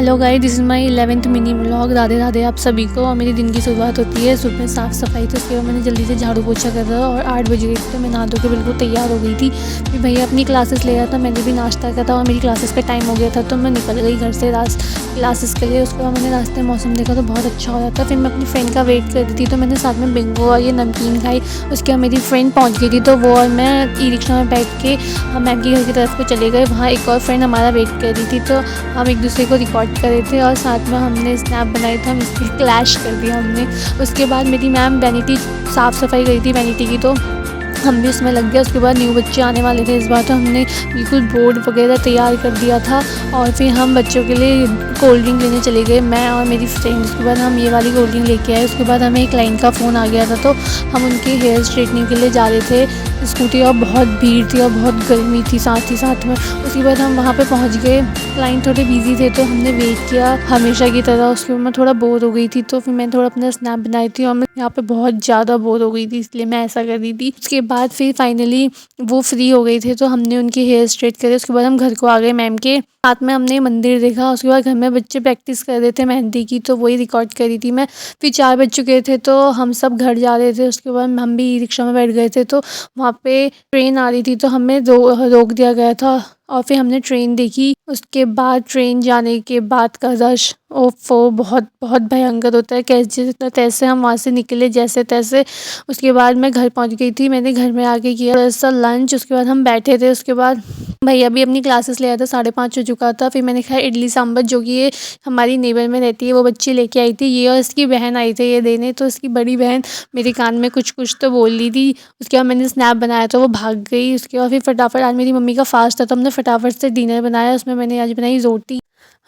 Hello guys, this is my 11th mini vlog. Radhe Radhe आप सभी को। और मेरे दिन की शुरुआत होती है सुबह साफ़ सफाई, तो उसके बाद मैंने जल्दी से झाड़ू पोछा कर रहा और 8 बज गई थी, तो मैं नहा धो के बिल्कुल तैयार हो गई थी। फिर भैया अपनी क्लासेस ले रहा था, मैंने भी नाश्ता किया था और मेरी क्लासेस का टाइम हो गया था, तो मैं निकल गई घर से क्लासेस के लिए। उसके बाद मैंने रास्ते में मौसम देखा तो बहुत अच्छा हो रहा था। फिर मैं अपनी फ्रेंड का वेट कर रही थी, तो मैंने साथ में बिंगो और ये नमकीन खाई। उसके बाद मेरी फ्रेंड पहुँच गई थी, तो वो और मैं ई रिक्शा में बैठ के हम मैम के घर की तरफ को चले गए। वहाँ एक और फ्रेंड हमारा वेट कर रही थी, तो हम एक दूसरे को रिकॉर्ड कर रहे थे और साथ में हमने स्नैप बनाई था। हम इसकी क्लैश कर दिया हमने। उसके बाद मेरी मैम वैनिटी साफ़ सफाई करी थी वैनिटी की, तो हम भी उसमें लग गए। उसके बाद न्यू बच्चे आने वाले थे इस बार, तो हमने बिल्कुल बोर्ड वगैरह तैयार कर दिया था और फिर हम बच्चों के लिए कोल्ड ड्रिंक लेने चले गए, मैं और मेरी फ्रेंड। उसके बाद हम ये वाली कोल्ड ड्रिंक लेके आए। उसके बाद हमें एक क्लाइंट का फ़ोन आ गया था, तो हम उनके हेयर स्ट्रेटनिंग के लिए जा रहे थे स्कूटी, और बहुत भीड़ थी और बहुत गर्मी थी साथ में। उसके बाद हम वहाँ पे पहुँच गए। क्लाइंट थोड़े बिजी थे, तो हमने वेट किया हमेशा की तरह। उसके बाद मैं थोड़ा बोर हो गई थी, तो फिर मैं थोड़ा अपना स्नैप बनाई थी और मैं यहाँ पे बहुत ज़्यादा बोर हो गई थी, इसलिए मैं ऐसा कर रही थी। उसके बाद फिर फाइनली वो फ्री हो गए थे, तो हमने उनके हेयर स्ट्रेट करे। उसके बाद हम घर को आ गए मैम के साथ में। हमने मंदिर देखा। उसके बाद घर में बच्चे प्रैक्टिस कर रहे थे मेहंदी की, तो वही रिकॉर्ड करी थी मैं। फिर 4 बज चुके थे, तो हम सब घर जा रहे थे। उसके बाद हम भी ई रिक्शा में बैठ गए थे, तो वहाँ पे ट्रेन आ रही थी, तो हमें रोक दिया गया था और फिर हमने ट्रेन देखी। उसके बाद ट्रेन जाने के बाद का रश, ओफो, बहुत बहुत भयंकर होता है। कैसे तैसे हम वहाँ से निकले जैसे तैसे। उसके बाद मैं घर पहुँच गई थी। मैंने घर में आके किया थोड़ा सा लंच। उसके बाद हम बैठे थे। उसके बाद भैया भी अपनी क्लासेस ले आया था, 5:30 हो चुका था। फिर मैंने खाया इडली सांभर, जो कि ये हमारी नेबर में रहती है, वो बच्ची लेके आई थी। ये और इसकी बहन आई थी ये देने, तो इसकी बड़ी बहन मेरे कान में कुछ कुछ तो बोल रही थी। उसके बाद मैंने स्नैप बनाया, तो वो भाग गई। उसके बाद फिर फटाफट, आज मेरी मम्मी का फास्ट था, तो हमने फटाफट से डिनर बनाया। उसमें मैंने आज बनाई रोटी।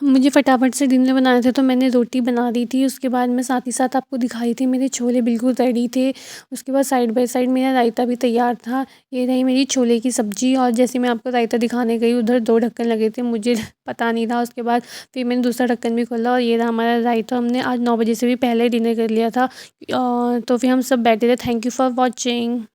मुझे फटाफट से डिनर बनाना था, तो मैंने रोटी बना दी थी। उसके बाद मैं साथ ही साथ आपको दिखाई थी मेरे छोले बिल्कुल रेडी थे। उसके बाद साइड बाय साइड मेरा रायता भी तैयार था। ये रही मेरी छोले की सब्ज़ी। और जैसे मैं आपको रायता दिखाने गई, उधर 2 ढक्कन लगे थे, मुझे पता नहीं था। उसके बाद फिर मैंने दूसरा ढक्कन भी खोला और ये रहा हमारा रायता। हमने आज 9 बजे से भी पहले डिनर कर लिया था। तो फिर हम सब बैठे थे। Thank you for watching.